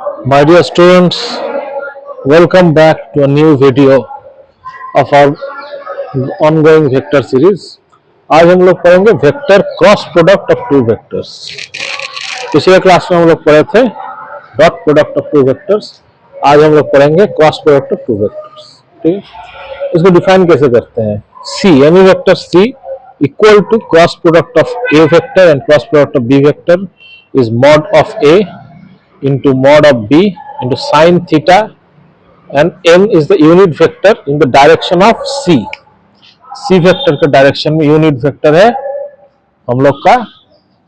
My dear students, welcome back to a new video of our ongoing vector series. आज हम लोग पढ़ेंगे vector cross product of two vectors. पिछले class में हम लोग पढ़े थे dot product of two vectors. आज हम लोग पढ़ेंगे cross product of two vectors. ठीक है, इसको डिफाइन कैसे करते हैं? C, any vector C equal to cross product of A vector and cross product of B vector is mod of A into mod of b into sin theta, and m is the unit vector in the direction of c. c vector के direction में unit vector है हम लोग का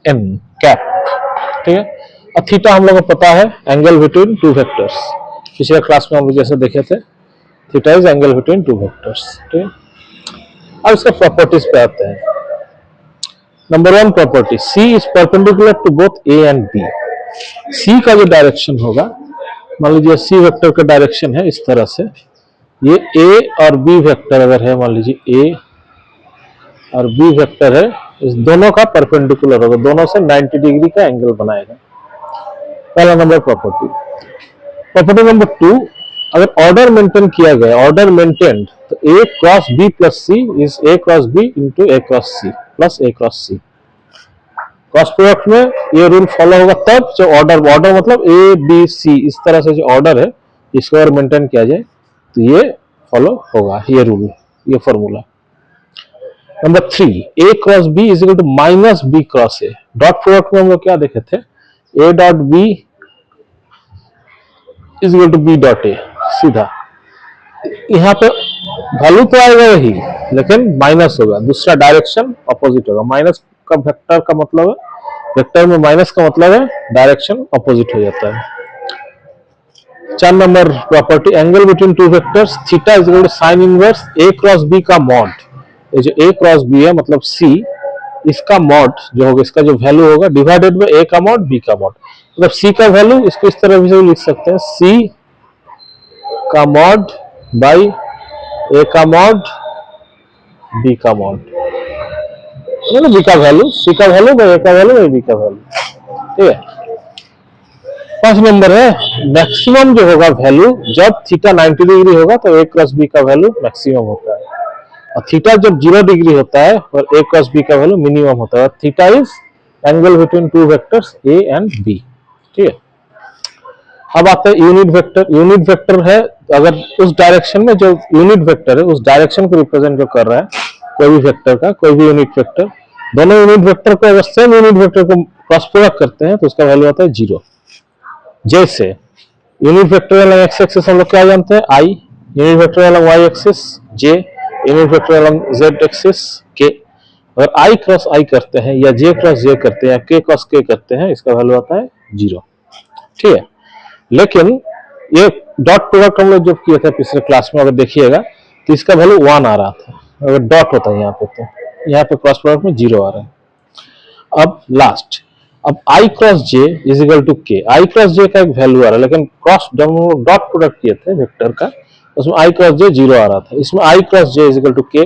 n cap. ठीक है, और theta हम लोग को पता है एंगल बिटवीन टू वेक्टर्स। पिछले क्लास में हम लोग जैसे देखे थे theta is angle between two vectors. ठीक है, अब इसका प्रॉपर्टीज पे आते हैं। Number one property, c is perpendicular to both a and b। C का जो डायरेक्शन होगा, मान लीजिए सी वेक्टर का डायरेक्शन है इस तरह से, ये ए और बी वेक्टर अगर है, मान लीजिए ए और बी वेक्टर है, इस दोनों का परपेंडिकुलर होगा, दोनों से 90 डिग्री का एंगल बनाएगा। पहला number property. Property number two, अगर ऑर्डर मेंटेन किया गया, ऑर्डर मेंटेन्ड, तो A cross B plus C is A cross B into A cross C plus A cross C. Cross product में ये रूल फॉलो होगा तब जो ऑर्डर मतलब ए बी सी इस तरह से जो ऑर्डर है इसको अगर मेंटेन किया जाए तो ये फॉलो होगा, ये रूल, ये formula. Number three, A cross B is equal to minus B cross A. Dot product में हम लोग क्या देखे थे? A dot B is equal to B dot A, सीधा। यहाँ पे वैल्यू तो आएगा वही, लेकिन माइनस होगा, दूसरा डायरेक्शन अपोजिट होगा। माइनस का वेक्टर का मतलब है, वेक्टर में माइनस का मतलब है डायरेक्शन अपोजिट हो जाता है। 4 number property, angle between two vectors theta is equal to sine inverse A cross B का मॉड। ये जो ए क्रॉस बी है मतलब सी, इसका मॉड जो होगा, इसका जो वैल्यू होगा डिवाइडेड बाय ए का मॉड बी का मॉड। मतलब सी का वैल्यू इसको इस तरह से लिख सकते हैं, सी का मॉड बाई ए का मॉड बी का मॉड, बी का वैल्यू, सी का वैल्यू बाई ए का वैल्यू बाई बी का वैल्यू। ठीक है, 5 नंबर है, मैक्सिमम जो होगा वैल्यू जब थीटा 90 डिग्री होगा तो ए क्रॉस बी का वैल्यू मैक्सिमम होता है, और थीटा जब 0 डिग्री होता है और ए क्रॉस बी का वैल्यू मिनिमम होता है। Theta is angle between two vectors A and B. ठीक है, अब आते हैं यूनिट वेक्टर। यूनिट वेक्टर है अगर उस डायरेक्शन में जो यूनिट वेक्टर है उस डायरेक्शन को रिप्रेजेंट जो कर रहा है कोई भी वेक्टर का, कोई भी यूनिट वेक्टर, दोनों यूनिट वेक्टर को अगर सेम यूनिट वेक्टर को क्रॉस प्रोडक्ट करते हैं तो उसका वैल्यू आता है 0। जैसे यूनिट वेक्टर अलग एक्स एक्सिस हम लोग क्या जानते हैं, आई, यूनिट वेक्टर अलग वाई एक्सिस जे, यूनिट वेक्टर अलग जेड एक्सिस के। अगर आई क्रॉस आई करते हैं या जे क्रॉस जे करते हैं या के क्रॉस के करते हैं, इसका वैल्यू आता है 0। ठीक है, लेकिन ये डॉट प्रोडक्ट हम लोग जब किए थे पिछले क्लास में, अगर देखिएगा तो इसका वैल्यू 1 आ रहा था, अगर डॉट होता है यहाँ पे तो यहाँ पे क्रॉस प्रोडक्ट में 0 आ रहा है। अब लास्ट, अब i cross j is equal to K. I cross जे का एक वैल्यू आ रहा है, लेकिन क्रॉस डॉट प्रोडक्ट किए थे वेक्टर का, उसमें i क्रॉस j 0 आ रहा था। इसमें i cross j is equal to K,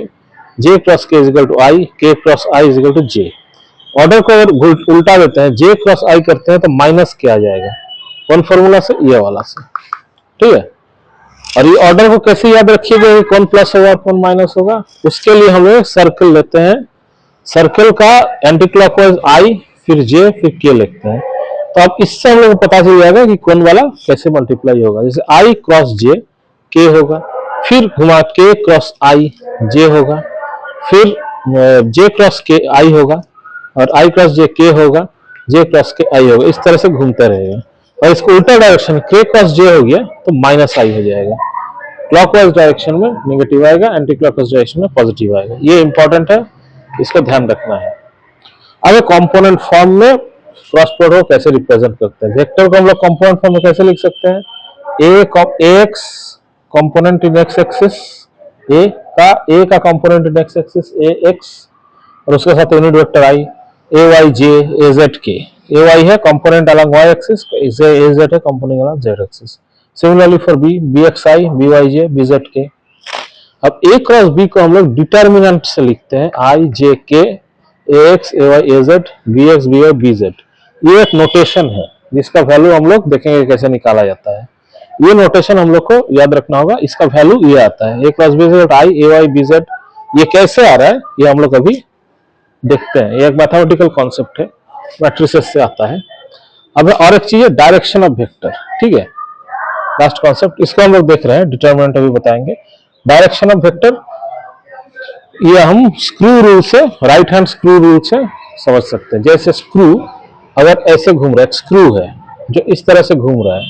j cross k is equal to i, k cross i is equal to j। Order को अगर उल्टा देते हैं, j क्रॉस i करते हैं तो माइनस क्या आ जाएगा, कौन फॉर्मूला से, ये वाला से। ठीक है, और ये ऑर्डर को कैसे याद रखिएगा, कौन प्लस होगा कौन माइनस होगा, उसके लिए हम लोग सर्कल लेते हैं। सर्कल का एंटी क्लॉकवाइज आई, फिर जे, फिर के लिखते हैं, तो अब इससे हम लोग को पता चल जाएगा कि कौन वाला कैसे मल्टीप्लाई होगा। जैसे आई क्रॉस जे के होगा, फिर घुमा के क्रॉस आई जे होगा, फिर जे क्रॉस के आई होगा, और आई क्रॉस जे के होगा, जे क्रॉस के आई होगा, इस तरह से घूमते रहेगा। और इसको उल्टा डायरेक्शन के क्रॉस जे हो गया तो माइनस आई हो जाएगा, क्लॉकवाइज डायरेक्शन में नेगेटिव आएगा, एंटी क्लॉकवाइज डायरेक्शन में पॉजिटिव आएगा। ये इंपॉर्टेंट है, इसका ध्यान रखना है। अब कंपोनेंट फॉर्म में क्रॉस प्रोडक्ट को कैसे रिप्रेजेंट करते हैं, वेक्टर को हम लोग कंपोनेंट फॉर्म में कैसे लिख सकते हैं, A X component in X axis, A का component in X axis A X, और उसके साथ unit vector I, A Y J A Z K. A Y है कंपोनेंट अलग वाई एक्सिस, ए जेड है कंपोनेंट अलग Z axis. Similarly for B, B X I, B Y J, B Z K. अब ए cross B को हम लोग determinant से लिखते हैं, I J K, A X A Y A Z, B X B Y B Z. ये एक notation है, जिसका वैल्यू हम लोग देखेंगे कैसे निकाला जाता है। ये नोटेशन हम लोग को याद रखना होगा। इसका वैल्यू ये आता है, a cross b z i a y b z। ये कैसे आ रहा है ये हम लोग अभी देखते हैं। ये एक मैथमेटिकल कॉन्सेप्ट है, मैट्रिसेस से आता है। अब और एक चीज है डायरेक्शन ऑफ वेक्टर, ठीक है, लास्ट कॉन्सेप्ट, इसको हम लोग देख रहे हैं, डिटरमिनेंट अभी बताएंगे। डायरेक्शन ऑफ वेक्टर ये हम स्क्रू रूल से, राइट हैंड स्क्रू रूल से समझ सकते हैं। जैसे स्क्रू अगर ऐसे घूम रहा है, स्क्रू है जो इस तरह से घूम रहा है,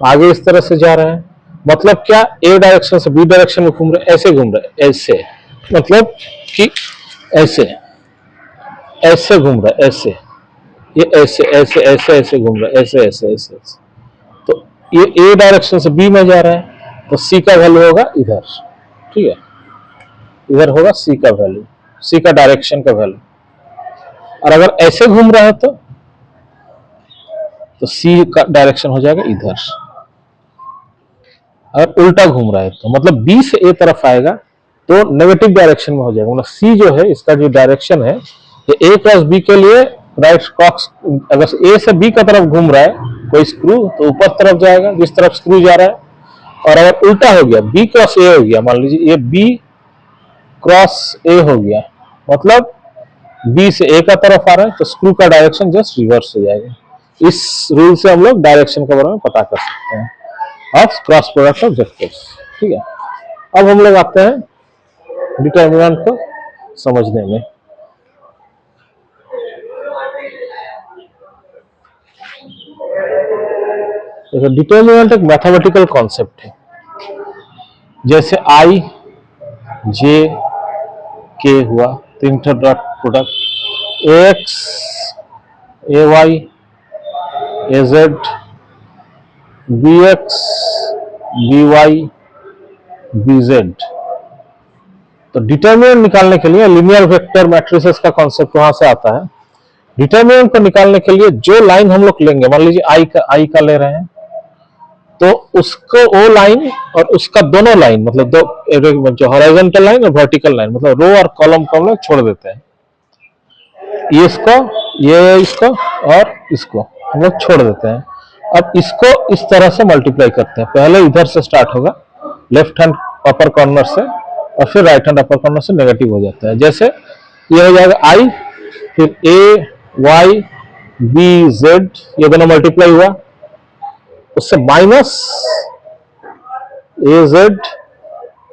आगे इस तरह से जा रहा है, मतलब क्या ए डायरेक्शन से बी डायरेक्शन में घूम रहा है, ऐसे घूम रहा है, ऐसे, मतलब कि ऐसे ऐसे घूम रहा है, ऐसे, ये ऐसे ऐसे ऐसे ऐसे घूम रहा है, ऐसे ऐसे ऐसे ऐसे। तो ये ए डायरेक्शन से बी में जा रहा है, तो सी का वैल्यू होगा इधर, ठीक है, इधर होगा सी का वैल्यू, सी का डायरेक्शन का वैल्यू। और अगर ऐसे घूम रहा है तो सी का डायरेक्शन हो जाएगा इधर। अगर उल्टा घूम रहा है तो मतलब बी से ए तरफ आएगा तो नेगेटिव डायरेक्शन में हो जाएगा। मतलब सी जो है इसका जो डायरेक्शन है, ये ए क्रॉस बी के लिए राइट क्रॉस, अगर ए से बी का तरफ घूम रहा है कोई स्क्रू तो ऊपर तरफ जाएगा जिस तरफ स्क्रू जा रहा है। और अगर उल्टा हो गया, बी क्रॉस ए हो गया, मान लीजिए ये बी क्रॉस ए हो गया, मतलब बी से ए का तरफ आ रहा है तो स्क्रू का डायरेक्शन जस्ट रिवर्स हो जाएगा। इस रूल से हम लोग डायरेक्शन के बारे में पता कर सकते हैं of cross product of vectors, ठीक है। अब हम लोग आते हैं डिटरमिनेंट को समझने में। देखो डिटरमिनेंट एक मैथमेटिकल कॉन्सेप्ट है। जैसे आई जे के हुआ, तीन dot product, A X A Y A Z B X B Y B Z. तो डिटरमिनेंट निकालने के लिए लिनियर वेक्टर मैट्रिसेस का कॉन्सेप्ट वहां से आता है। डिटरमिनेंट को निकालने के लिए जो लाइन हम लोग लेंगे, मान लीजिए आई का ले रहे हैं, तो उसको वो लाइन और उसका दोनों लाइन, मतलब दो जो हॉरिजॉन्टल लाइन और वर्टिकल लाइन, मतलब रो और कॉलम को हम लोग छोड़ देते हैं। ये इसको और इसको हम लोग छोड़ देते हैं। अब इसको इस तरह से मल्टीप्लाई करते हैं। पहले इधर से स्टार्ट होगा, लेफ्ट हैंड अपर कॉर्नर से, और फिर राइट हैंड अपर कॉर्नर से नेगेटिव हो जाता है। जैसे ये हो जाएगा आई, फिर ए वाई बी जेड, ये दोनों मल्टीप्लाई हुआ, उससे माइनस ए जेड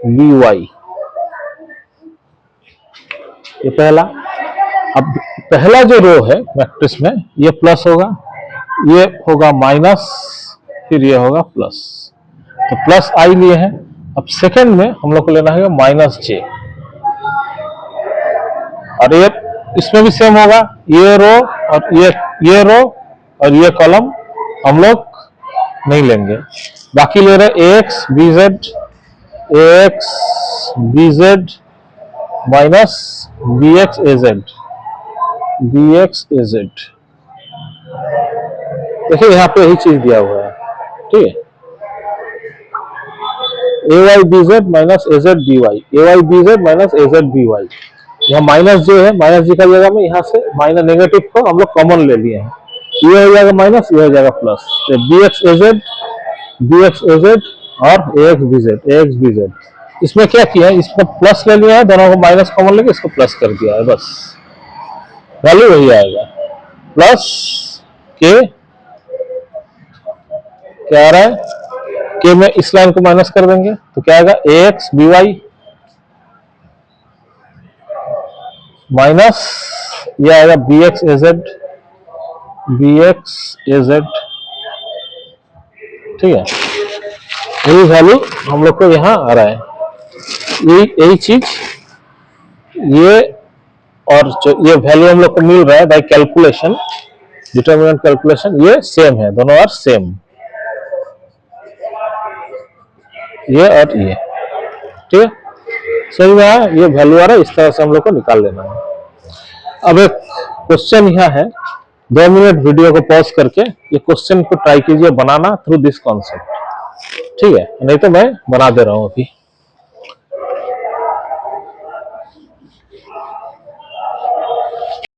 बी वाई, ये पहला। अब पहला जो रो है मैट्रिक्स में ये प्लस होगा, ये होगा माइनस, फिर ये होगा प्लस, तो प्लस आई लिए हैं। अब सेकंड में हम लोग को लेना है माइनस जे, और ये इसमें भी सेम होगा, ये रो और ये रो और ये कॉलम हम लोग नहीं लेंगे, बाकी ले रहे A X B Z minus B X A Z. देखिए यहाँ पे यही चीज दिया हुआ है, ठीक है, ए वाई बी जेड माइनस ए जेड बी वाई, ए वाई बी जेड माइनस ए जेड बी वाई। यहाँ माइनस जो है, माइनस जी का जगह में यहाँ से माइनस नेगेटिव को हम लोग कॉमन ले लिए हैं, ये हो जाएगा माइनस, ये हो जाएगा प्लस। तो बी एक्स ए जेड और ए एक्स बी जेड। इसमें क्या किया है, इसमें प्लस ले लिया है, दोनों को माइनस कॉमन लेके इसको प्लस कर दिया है, बस वैल्यू वही आएगा। प्लस के क्या आ रहा है, के में इस लाइन को माइनस कर देंगे तो क्या आएगा, ए एक्स बी वाई माइनस ये आएगा बी एक्स ए जेड, ठीक है। यही वैल्यू हम लोग को यहाँ आ रहा है, यही चीज, ये और जो ये वैल्यू हम लोग को मिल रहा है बाय कैलकुलेशन, डिटरमिनेंट कैलकुलेशन, ये सेम है, दोनों आर सेम, ये और ये, ठीक है। समझ में आया, ये वैल्यू आ रहा है, इस तरह से हम लोग को निकाल लेना है। अब एक क्वेश्चन यहाँ है, 2 मिनट वीडियो को पॉज करके ये क्वेश्चन को ट्राई कीजिए बनाना थ्रू दिस कॉन्सेप्ट, ठीक है, नहीं तो मैं बना दे रहा हूँ अभी।